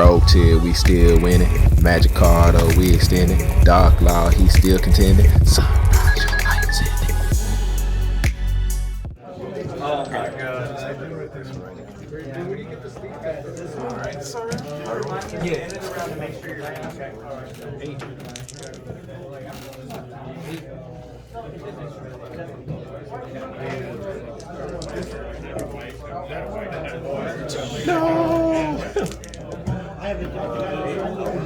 Rogue tier, we still winning. Magic card, oh, we extending. Dark Law, he still contending. Sunrise, your lights in it. Oh my god. Alright, sir. Yeah. No!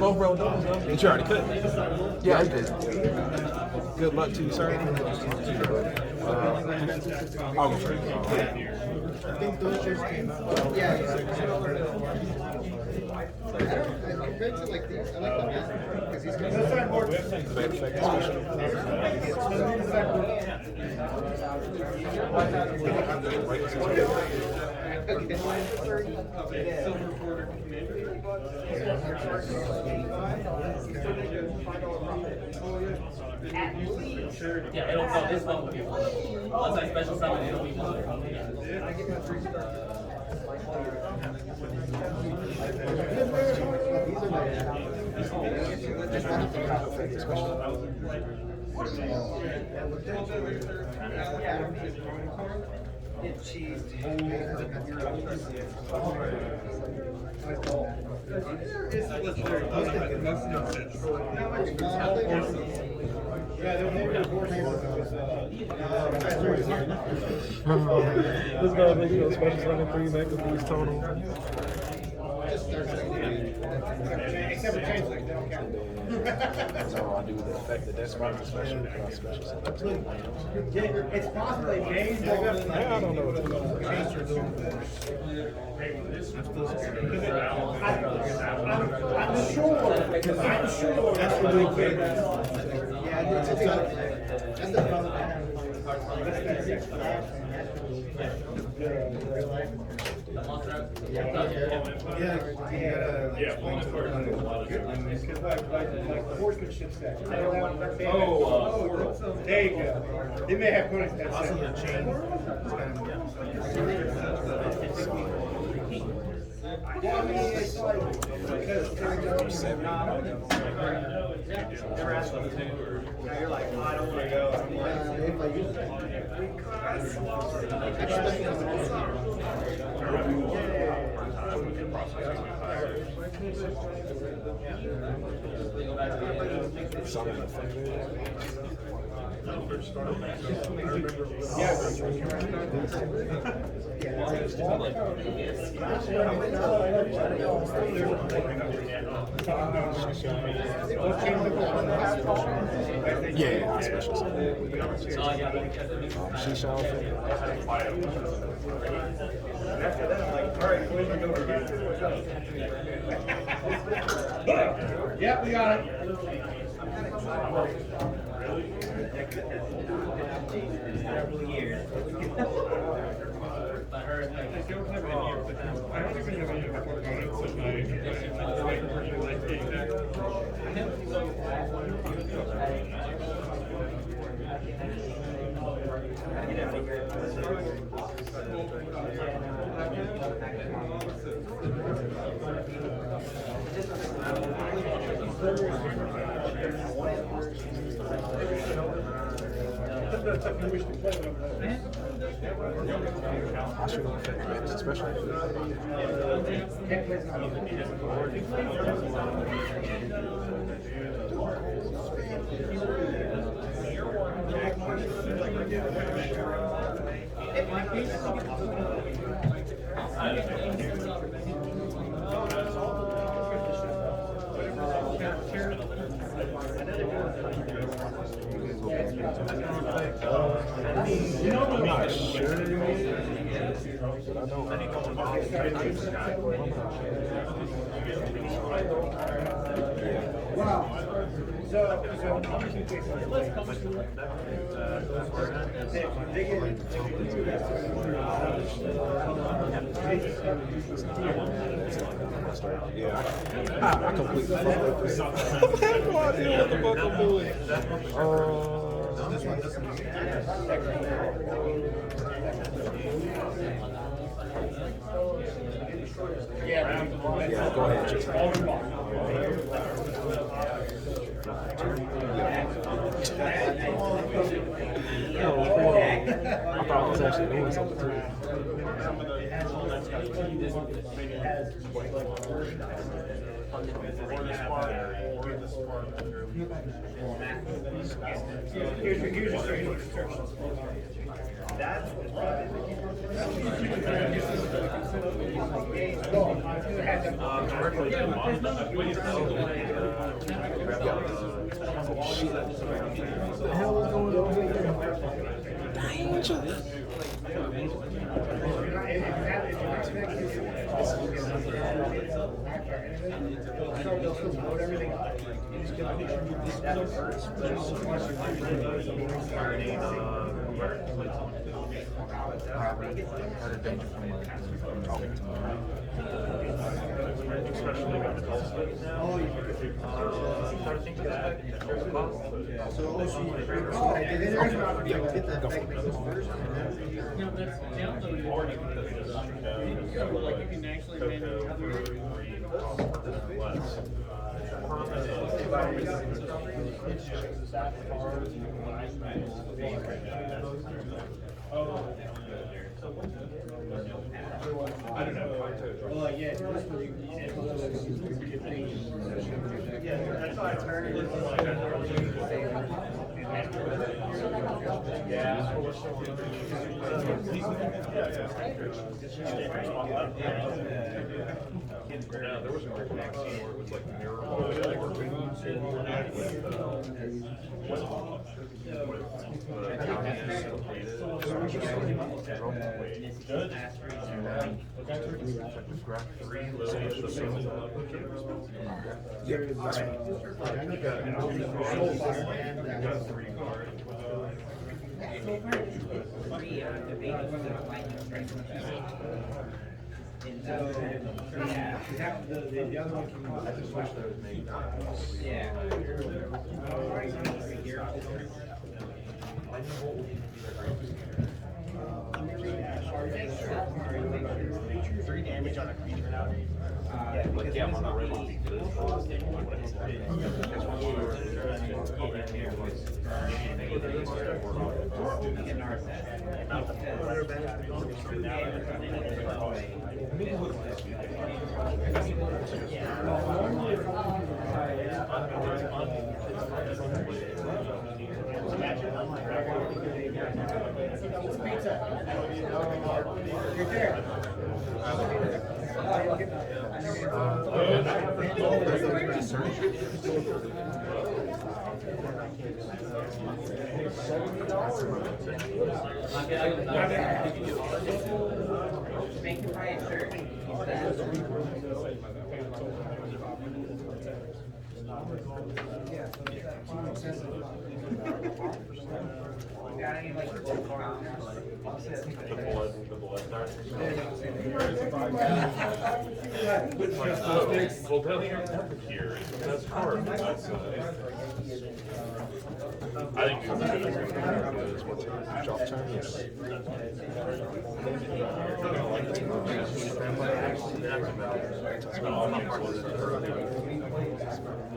Both rolled those, though. Ain't you already cut? Yeah, I did. Good luck to you, sir. I'll go first. Yeah, it'll go. This one will be one. Unless I special summon, it'll be one. This guy makes no special running 3 back with these total. So I do the effect that that's part of the special. It's possible they changed I don't know what to do. I'm sure that's what they did. Horsemanship stack. There you go. They may have put it that chain. Yeah, I mean, it's like you're like, I don't want to go. Yeah, special. She shall fit. Yeah, we got it. I should have affected it, special. I'm not sure. But I Wow. So yeah, I completely fucked up this. I have no idea what the fuck I'm doing. yeah, Yeah, go ahead. Just I thought I was actually doing something too. Here's your straight instructions. That's What the hell is going on here? Another danger from talking to me. Like you can actually I don't know. Well, yeah, that's why I turned it. Yeah, there was a great vaccine where it was like mirror Three damage on a creature now. like yeah, I'm on the red one. Well, down here, that's hard. That's, I think it's Drop turn, yes.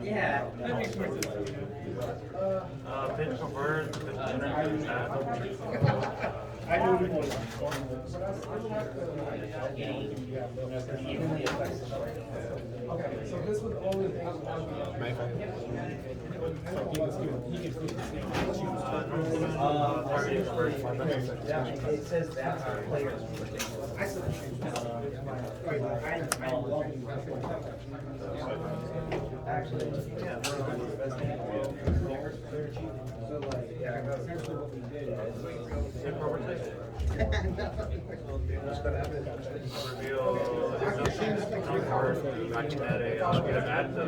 Yeah. Pinch convert, I knew it was. Okay, so this would only be It says that's our players. I said actually, yeah, so like, yeah, essentially what we did is reveal, add the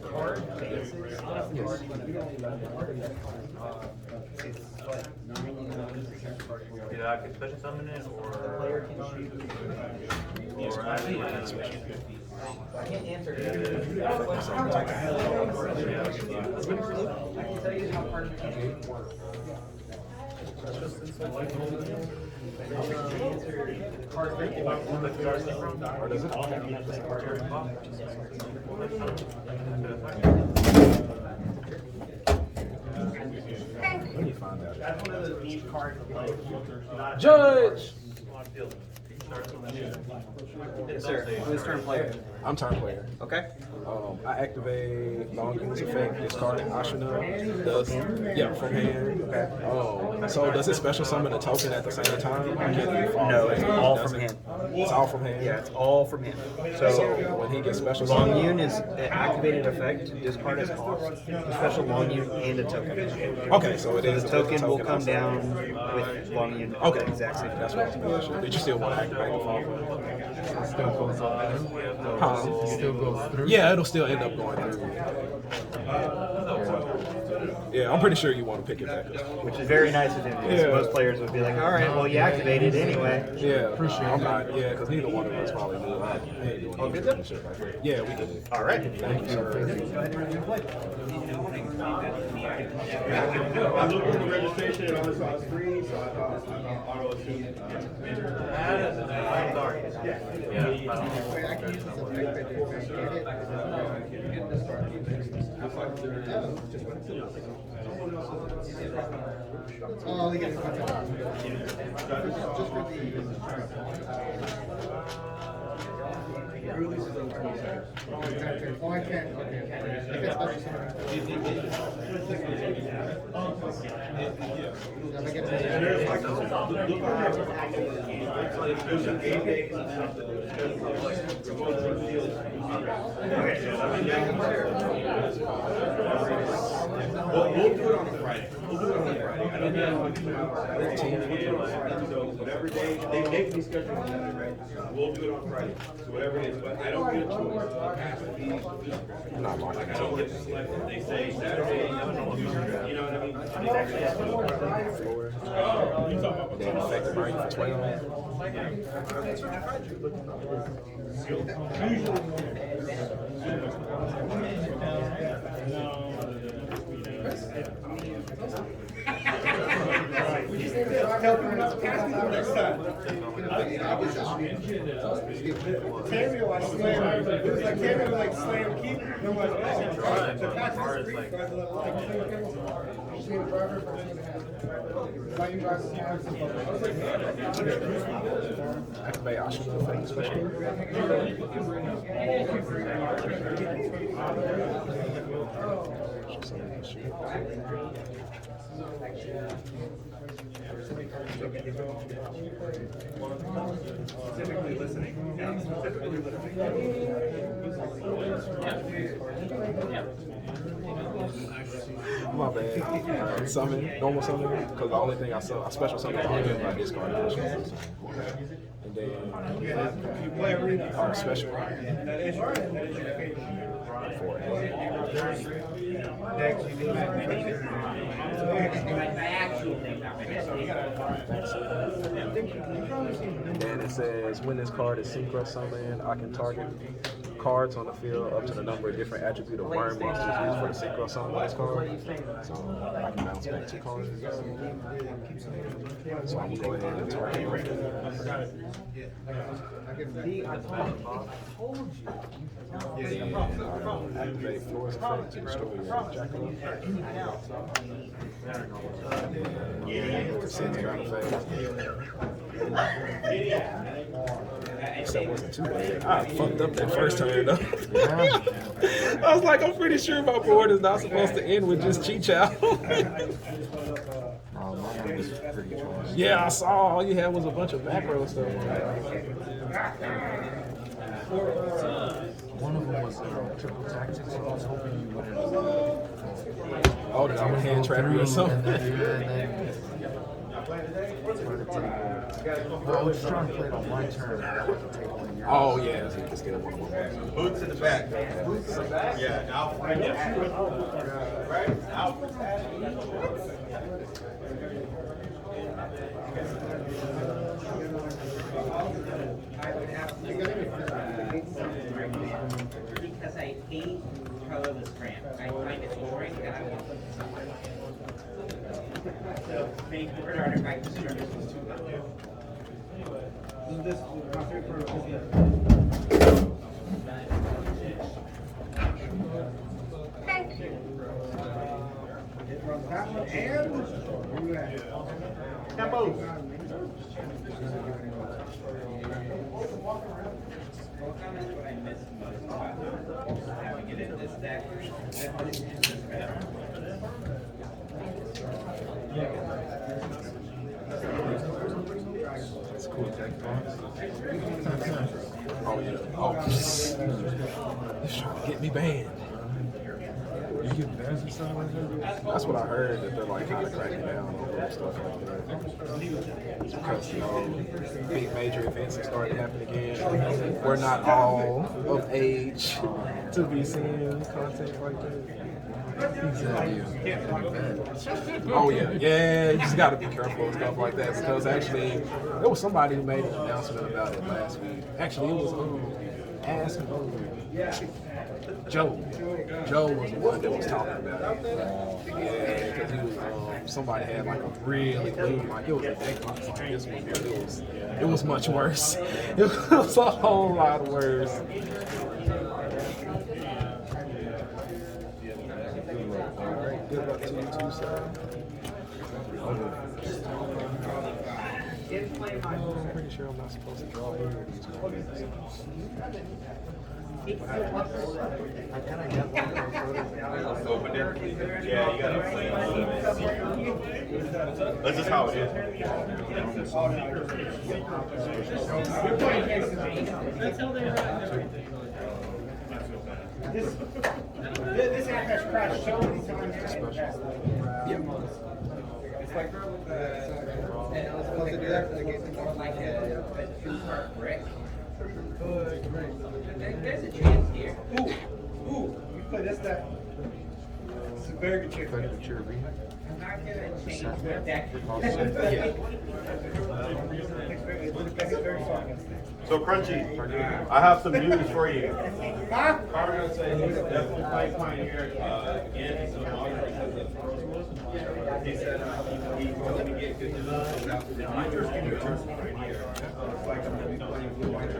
card. Either I can special summon it or actually I can't answer it. I can tell you how hard it works. Or does it? Let me find out. That's one of the neat cards of like Judge! Yes, sir. Who's turn player? I'm turn player. Okay. I activate long use effect, discard an Ashina. Does from hand. Okay. So does it special summon a token at the same time? Or can it fall No, from it's hand? all Does from it? hand. It's all from hand. Yeah, it's all from him. So So when he gets special Long summon, Yun is an activated effect, discard as cost, a special Long Yun and a token. okay, so it is The a token will come also. down with Long Yun. Okay, Exact same. That's what I was making sure. Did you still want to activate the fall? Still goes on. Huh? Still goes through. Yeah, it'll still end up going through. Yeah, I'm pretty sure you want to pick it back up. Which is very nice of him. Because Yeah. most players would be like, all right, well, you activated it anyway. Yeah, I'm not. Yeah, because neither one of us probably knew. I ain't doing Oh, any did they? shit like that. Yeah, we did it. All right. Thank you, sir. I looked at the registration and I saw it's free, so I thought auto key. Oh, they get it. Oh, I can't. We'll do it on Friday. We'll do it on Friday. I don't know. So whatever day, they make me schedule on Saturday, right? We'll do it on Friday. So whatever it is, but I don't get a choice. It has to be. I'm not locked I don't get to select it. They say Saturday, you know what I mean? Then effective burn for 12. Cameo, I slam. It was like cameo, like slam keep. No, like, the patch is free. Guys are like, see it forever for 2.5. Like, you guys have some. I was like, Activate Ashina effect special. Specifically listening. Specifically listening. My bad. Summon, normal summon, because the only thing I special summon is my discard. And then our special for and it says when this card is Synchro summoned, I can target cards on the field up to the number of different attribute of burn monsters used for the Synchro summon this card. So I can bounce back 2 cards. So I'm gonna go ahead and target activate Floor's effect to destroy your jackal. Send it out of phase. That wasn't too bad. I fucked up that first turn though. I was like, I'm pretty sure my board is not supposed to end with just Chi Chow. Yeah, I saw all you had was a bunch of macro stuff. one of them was triple tactics, so I was hoping you would have. Oh, did I hand trap you or something? Well, I was trying to play it on my turn. Oh yeah, so you can still one more. Boots in the back. Boots in the back? Yeah, out. Right? Out. Because I hate colorless cramp. I find it boring and I want to put it somewhere. So, big word artifact service was too much. this my favorite part of this. Thank you. It runs that one and tempo. What I miss most about having it in this deck. That's cool deck. Oh yeah. Oh, it's trying to get me banned. You get banned or something like that? That's what I heard, that they're like kind of cracking down on stuff like that. It's because, you know, big major events have started happening again. We're not all of age to be seeing content like that. Oh yeah, yeah. You just gotta be careful and stuff like that, because actually, there was somebody who made an announcement about it last week. Actually, it was Joe. Joe was the one that was talking about it. Yeah, because he was somebody had like a really good, like it was a deck like this one, but it was much worse. It was a whole lot worse. Alright, good luck to you too, sir. I'm pretty sure I'm not supposed to draw any of these cards. Open it. Yeah, you gotta play a little bit. That's just how it is. This app has crashed so many times. It's like, and I was supposed to do that for the game, like a two-part brick. There's a chance here. Ooh, you play this deck. It's a very good trick. Play the cherry. I'm not gonna change my deck. It's very fun. So Crunchy, I have some news for you. Huh? Carter said he's definitely playing Pioneer again. He's no longer because of. He said he's going to get good news after the Pioneer. It's like I'm going to be playing Blue White.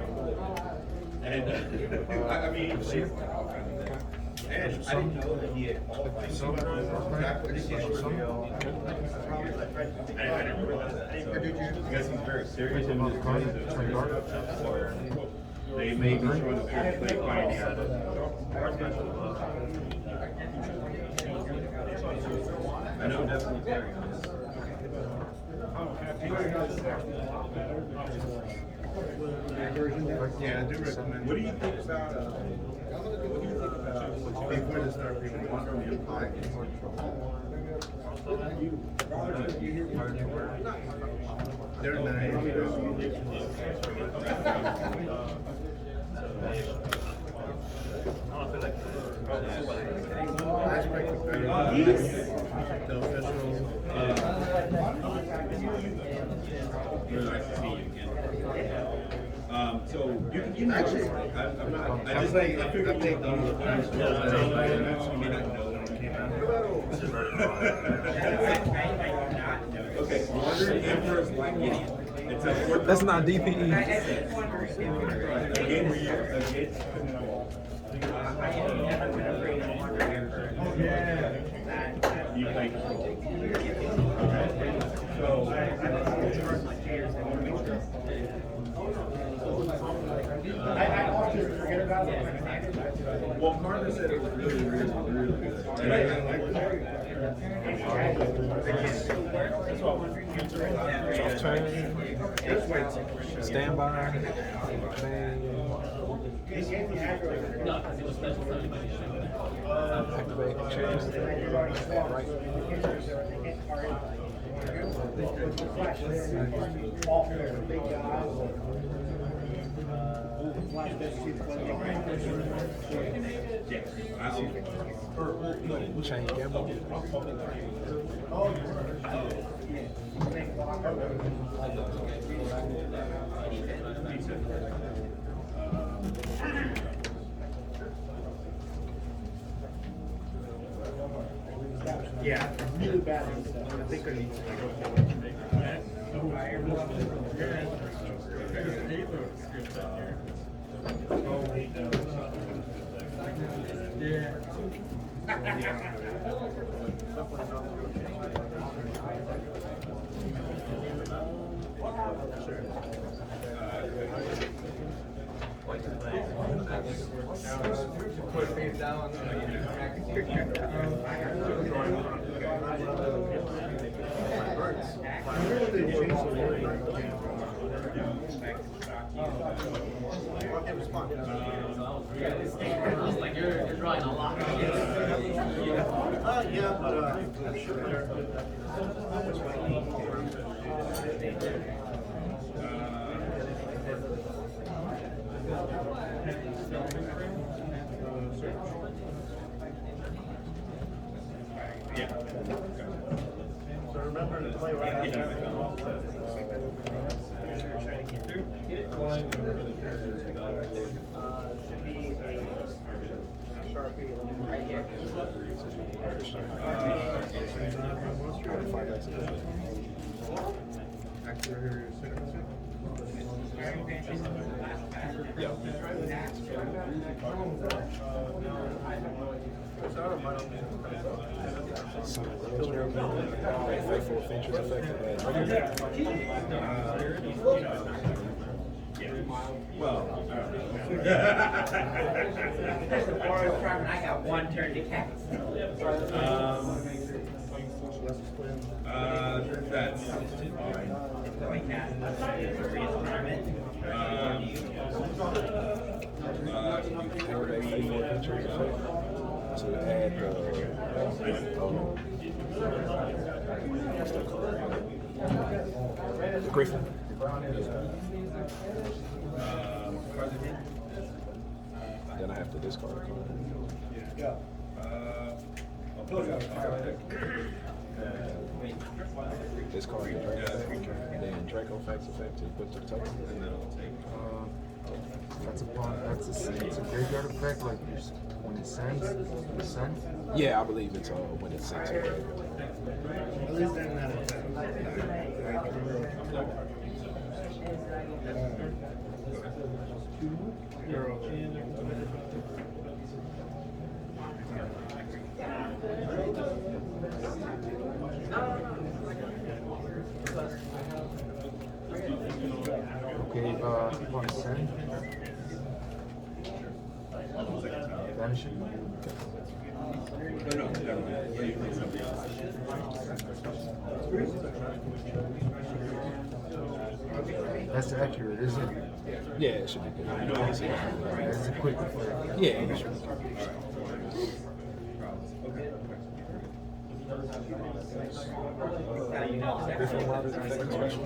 And I mean, and I didn't know that he had qualified. I didn't realize that. So, I guess he's very serious in his or they may be showing up here to play Pioneer. I know definitely very honest. Yeah, I do recommend. What do you think about? Before they start being they're so you can actually, I'm not, I just like, I figured they don't look nice. Okay, Wandering Emperor's like it's a That's not DPE. a game where you play control. I often forget about it. Well, Carter said it was really, really, really good. And I didn't like Stand by. No, because it was special for anybody. Activate. Change. Right. Chain gamble. Yeah, really bad. I think I need to go. It's like you're drawing a lot. Yeah, but I'm sure. So remember to play right after. Should be a Sharpie right here. Faithful features effective. I got one turn to cast. That's Like that. Activate faithful features effect to add the Griffin. Then I have to discard a card. Discard the Draco feature, and then Draco effects effect to put to the table. It's a graveyard effect, like when it sends, Yeah, I believe it's when it's sent to it. At least they're not effect. Okay, want to send? Vanish it. That's accurate, isn't it? Yeah, it should be good. It's a quick effect. Yeah, it should be good. Griffin Riders effect special.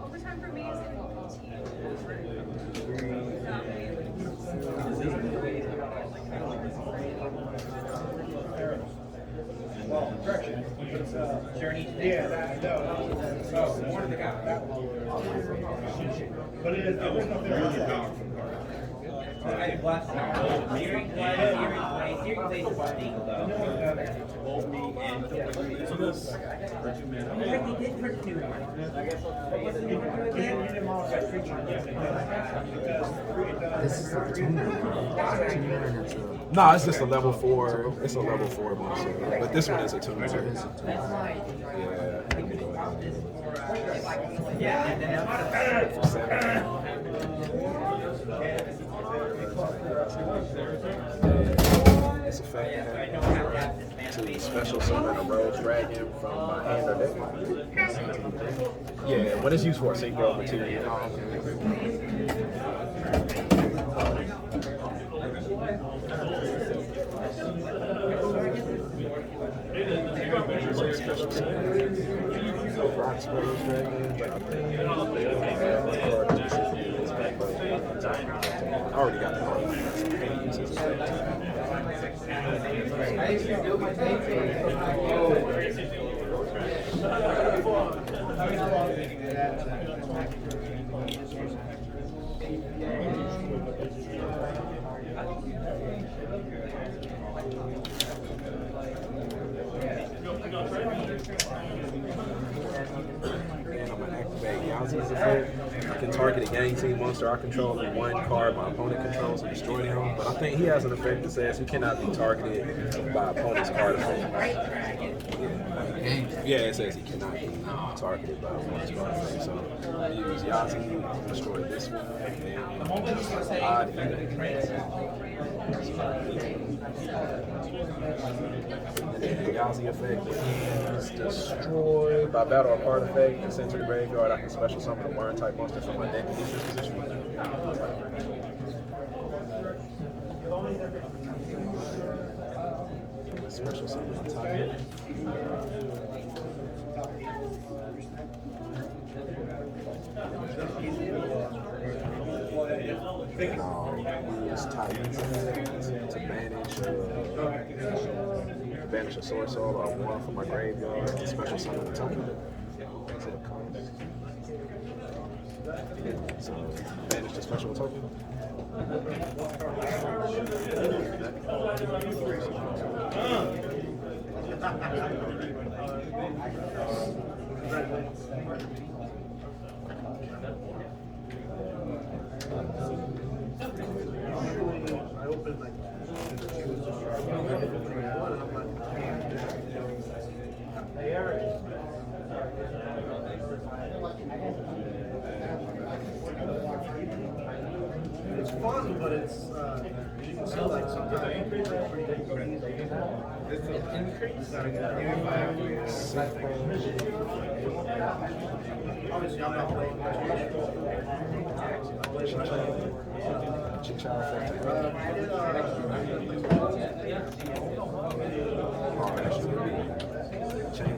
Overtime for me is going to go Journey to Yeah, that, no. One of the guys. But it is, there's nothing else. Searing Blast plays Sting, though. They did for 2 This is like a tuner. It's a tuner and it's a... No, it's just a level 4. It's a level 4 monster, but this one is a tuner. It is a tuner. Yeah, I can go ahead and Yeah, and then for 7. It's effective to special summon a Rose Dragon from my hand or deck. Yeah, what it's used for, Synchro material. Special summon. rock spells dragon, but I think I already got the card. So I can't use his effect. And I'm gonna activate Yaaaa's effect. I can target a gang team monster I control with one card my opponent controls and destroy them. But I think he has an effect that says he cannot be targeted by opponent's card effect. Yeah, it says he cannot be targeted by opponent's card effect. So I use Yaaaa, destroy this one, and odd Yaaaa effect is destroy by battle or card effect and sent to the graveyard. I can special summon a worm type monster from my deck in defense position. Special summon on top of it. And I'll use Titans to banish a Sword Soul or one from my graveyard and special summon the token. So banish the special token. I opened like it's fun, but it's you can see like sometimes it's an increase. Obviously, I'm not playing Chain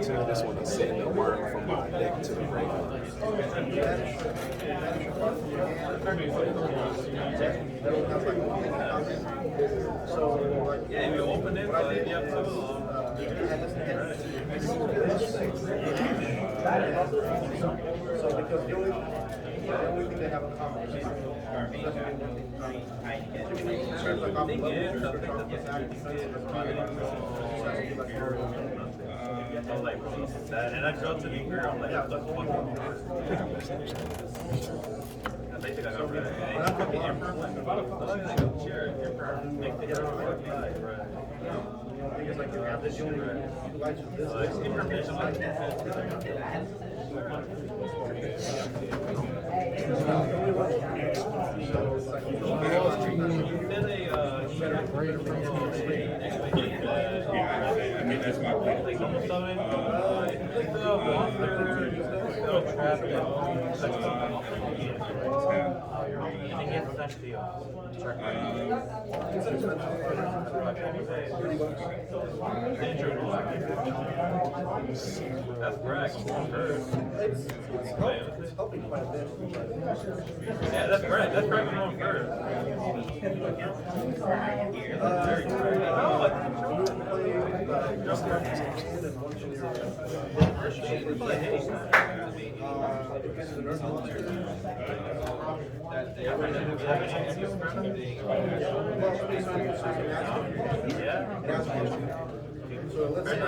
two. This one is sending the worm from my deck to the graveyard. So, Yeah, you open it, but you have to. So because the only thing they have in common is I'm like, that, and I dropped to the girl. I'm like, what the fuck? They think I got rid of it. And I'm fucking Emperor. I'm like, sure, Emperor. Make the hero work. Right. because like you have this unit, you like this. Information like I mean, that's my point. That's correct. It's helping quite a bit. Yeah, that's correct. That's correct. Going first.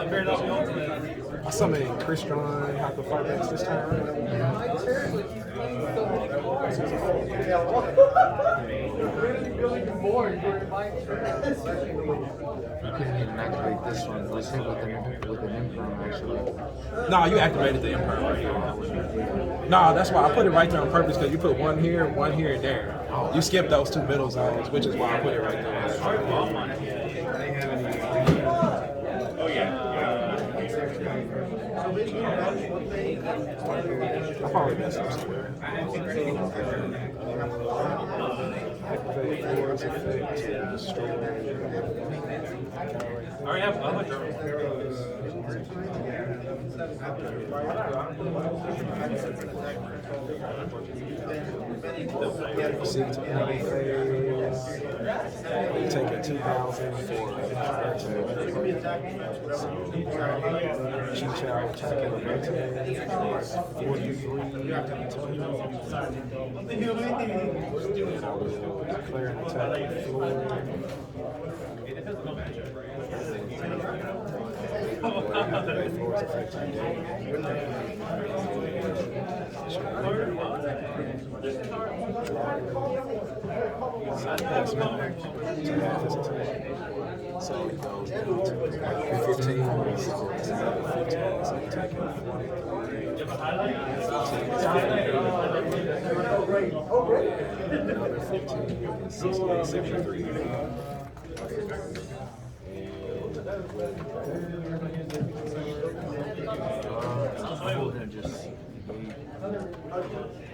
Very I summoned Crystron, have to fight next this time. You couldn't even activate this one. Let's say with an Emperor actually. No, you activated the Emperor right here. No, that's why I put it right there on purpose because you put one here, and there. You skipped those two middle zones, which is why I put it right there. Oh yeah. I'll probably mess up somewhere. Activate force effect to destroy. I already have other journals. Proceed to end phase. Take a 2,000 for Chi-Chow attacking the Vertex. 43. And I will declare an attack with Floyd. Activate Floyd's effect today. So it goes down to 15. So it's another 15. So you're taking 43. 15 another 15 is 68, 73.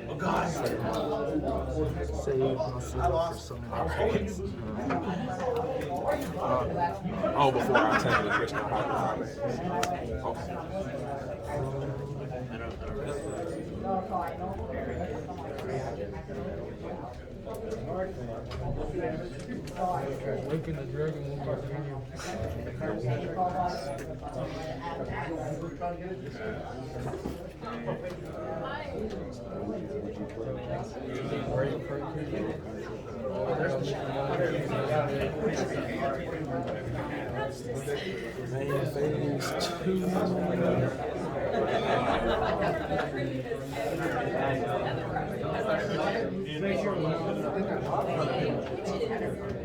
Oh God! Save myself for some points. Oh, before I attack the Krishna pocket. Okay. Waking the dragon will continue. Main phase 2.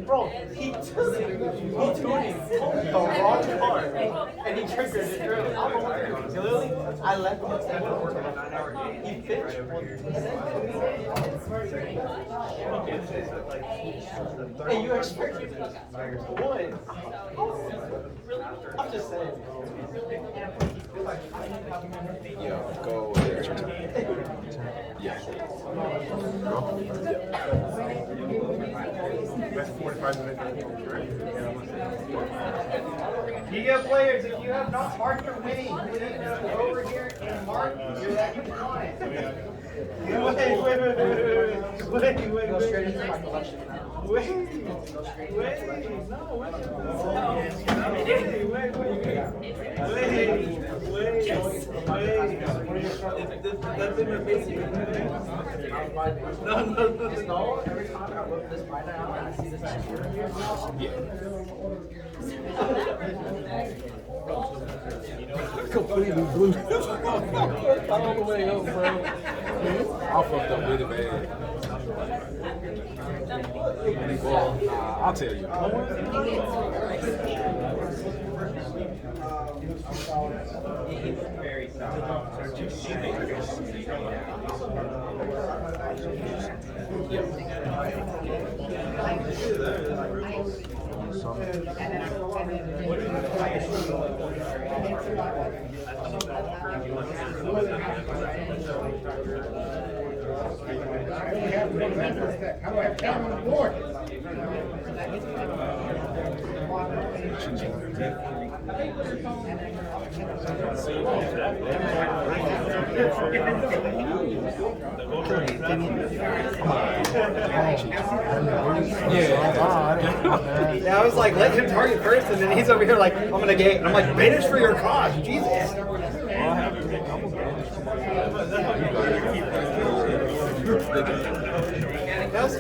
Bro, he took the wrong card and he triggered it early. Literally, I left him at 7 for 9 hours. He finished one. And you expect me to one? I'm just saying. Yeah, go ahead. Yeah. That's 45 minutes. Yugioh players, if you have not marked your winning, please go over here and mark your that you won. Wait. Go straight into my collection. Wait. That's in my face. No. Every time I look this binder out and I see this Completely blew. All the way up, bro. I fucked up really bad. Well, I'll tell you. Very solid. How do I have camera on board? Yeah, I was like, let him target first, and then he's over here like, I'm gonna gate. And I'm like, banish for your cause, Jesus.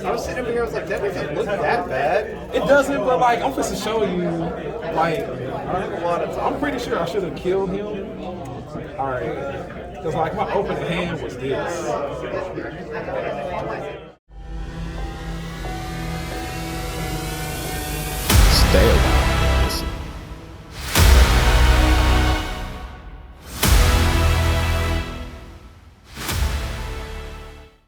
I was sitting over here, I was like, that doesn't look that bad. It doesn't, but like, I'm supposed to show you, like, I have a lot of time. I'm pretty sure I should have killed him. Alright. Because, like, my opening hand was this.